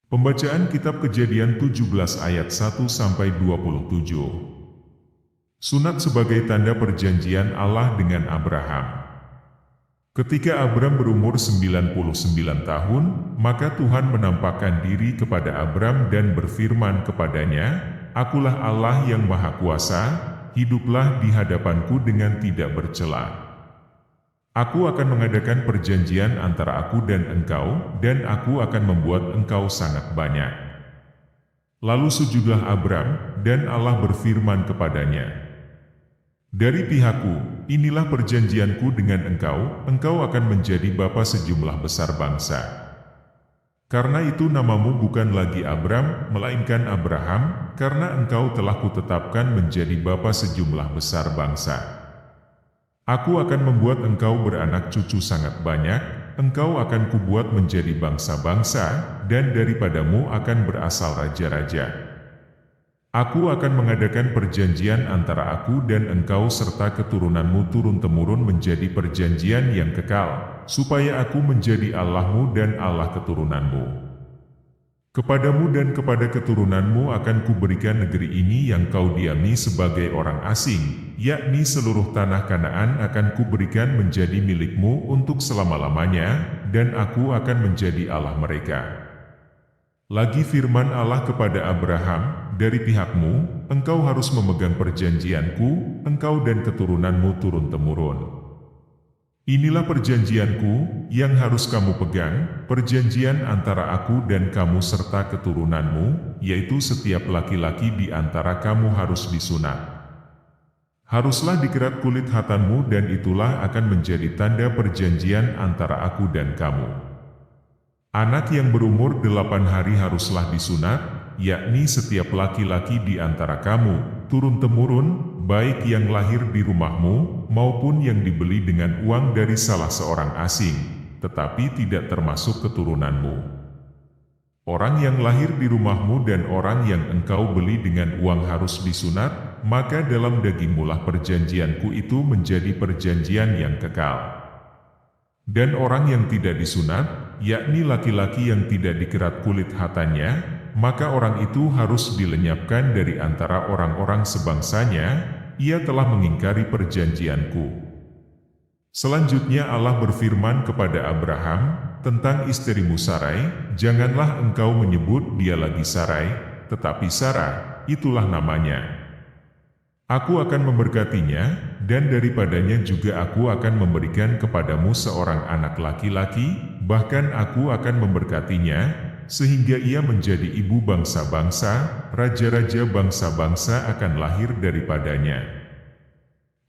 Pembacaan Kitab Kejadian 17 ayat 1-27. Sunat sebagai tanda perjanjian Allah dengan Abraham. Ketika Abram berumur 99 tahun, maka Tuhan menampakkan diri kepada Abram dan berfirman kepadanya, "Akulah Allah yang Maha Kuasa, hiduplah di hadapanku dengan tidak bercela. Aku akan mengadakan perjanjian antara aku dan engkau, dan aku akan membuat engkau sangat banyak." Lalu sujudlah Abram, dan Allah berfirman kepadanya, "Dari pihakku, inilah perjanjianku dengan engkau akan menjadi bapa sejumlah besar bangsa. Karena itu namamu bukan lagi Abram, melainkan Abraham, karena engkau telah kutetapkan menjadi bapa sejumlah besar bangsa. Aku akan membuat engkau beranak cucu sangat banyak, engkau akan kubuat menjadi bangsa-bangsa, dan daripadamu akan berasal raja-raja. Aku akan mengadakan perjanjian antara aku dan engkau serta keturunanmu turun-temurun menjadi perjanjian yang kekal, supaya aku menjadi Allahmu dan Allah keturunanmu. Kepadamu dan kepada keturunanmu akan kuberikan negeri ini yang kau diami sebagai orang asing, yakni seluruh tanah Kanaan akan kuberikan menjadi milikmu untuk selama-lamanya, dan aku akan menjadi Allah mereka." Lagi firman Allah kepada Abraham, "Dari pihakmu, engkau harus memegang perjanjianku, engkau dan keturunanmu turun-temurun. Inilah perjanjianku, yang harus kamu pegang, perjanjian antara aku dan kamu serta keturunanmu, yaitu setiap laki-laki di antara kamu harus disunat. Haruslah dikerat kulit khatanmu dan itulah akan menjadi tanda perjanjian antara aku dan kamu. Anak yang berumur 8 hari haruslah disunat, yakni setiap laki-laki di antara kamu, turun-temurun, baik yang lahir di rumahmu, maupun yang dibeli dengan uang dari salah seorang asing, tetapi tidak termasuk keturunanmu. Orang yang lahir di rumahmu dan orang yang engkau beli dengan uang harus disunat, maka dalam dagingmulah perjanjianku itu menjadi perjanjian yang kekal. Dan orang yang tidak disunat, yakni laki-laki yang tidak dikerat kulit khatannya, maka orang itu harus dilenyapkan dari antara orang-orang sebangsanya, ia telah mengingkari perjanjianku." Selanjutnya Allah berfirman kepada Abraham, tentang istrimu Sarai, "Janganlah engkau menyebut dia lagi Sarai, tetapi Sarah, itulah namanya. Aku akan memberkatinya, dan daripadanya juga aku akan memberikan kepadamu seorang anak laki-laki, bahkan aku akan memberkatinya, sehingga ia menjadi ibu bangsa-bangsa, raja-raja bangsa-bangsa akan lahir daripadanya."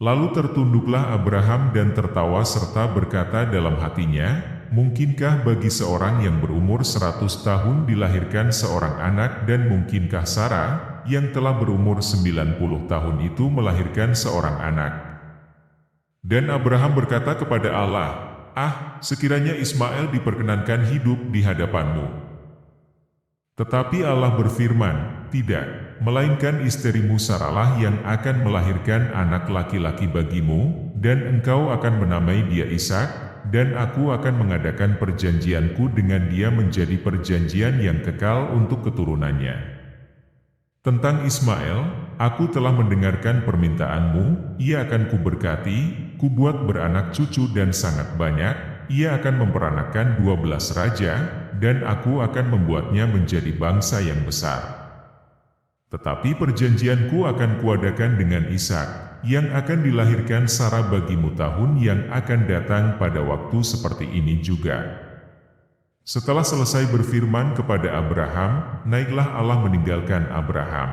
Lalu tertunduklah Abraham dan tertawa serta berkata dalam hatinya, "Mungkinkah bagi seorang yang berumur 100 tahun dilahirkan seorang anak dan mungkinkah Sarah, yang telah berumur 90 tahun itu melahirkan seorang anak?" Dan Abraham berkata kepada Allah, Sekiranya Ismail diperkenankan hidup di hadapanmu." Tetapi Allah berfirman, "Tidak, melainkan istrimu Sarahlah yang akan melahirkan anak laki-laki bagimu, dan engkau akan menamai dia Ishak, dan aku akan mengadakan perjanjianku dengan dia menjadi perjanjian yang kekal untuk keturunannya. Tentang Ismail, aku telah mendengarkan permintaanmu, ia akan kuberkati, kubuat beranak cucu dan sangat banyak, ia akan memperanakkan 12 raja, dan aku akan membuatnya menjadi bangsa yang besar. Tetapi perjanjianku akan kuadakan dengan Ishak, yang akan dilahirkan Sarah bagimu tahun yang akan datang pada waktu seperti ini juga." Setelah selesai berfirman kepada Abraham, naiklah Allah meninggalkan Abraham.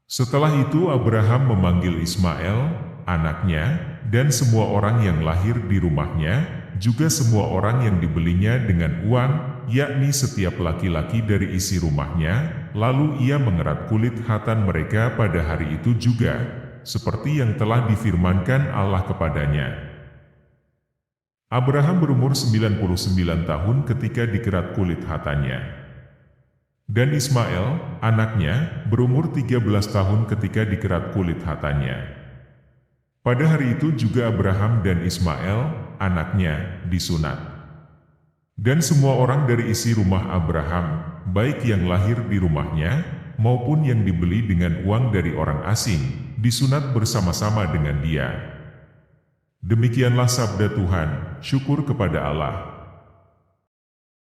Setelah itu Abraham memanggil Ismail, anaknya, dan semua orang yang lahir di rumahnya, juga semua orang yang dibelinya dengan uang, yakni setiap laki-laki dari isi rumahnya, lalu ia mengerat kulit khatan mereka pada hari itu juga, seperti yang telah difirmankan Allah kepadanya. Abraham berumur 99 tahun ketika dikerat kulit khatannya. Dan Ismail, anaknya, berumur 13 tahun ketika dikerat kulit khatannya. Pada hari itu juga Abraham dan Ismail, anaknya, disunat. Dan semua orang dari isi rumah Abraham, baik yang lahir di rumahnya, maupun yang dibeli dengan uang dari orang asing, disunat bersama-sama dengan dia. Demikianlah sabda Tuhan, syukur kepada Allah.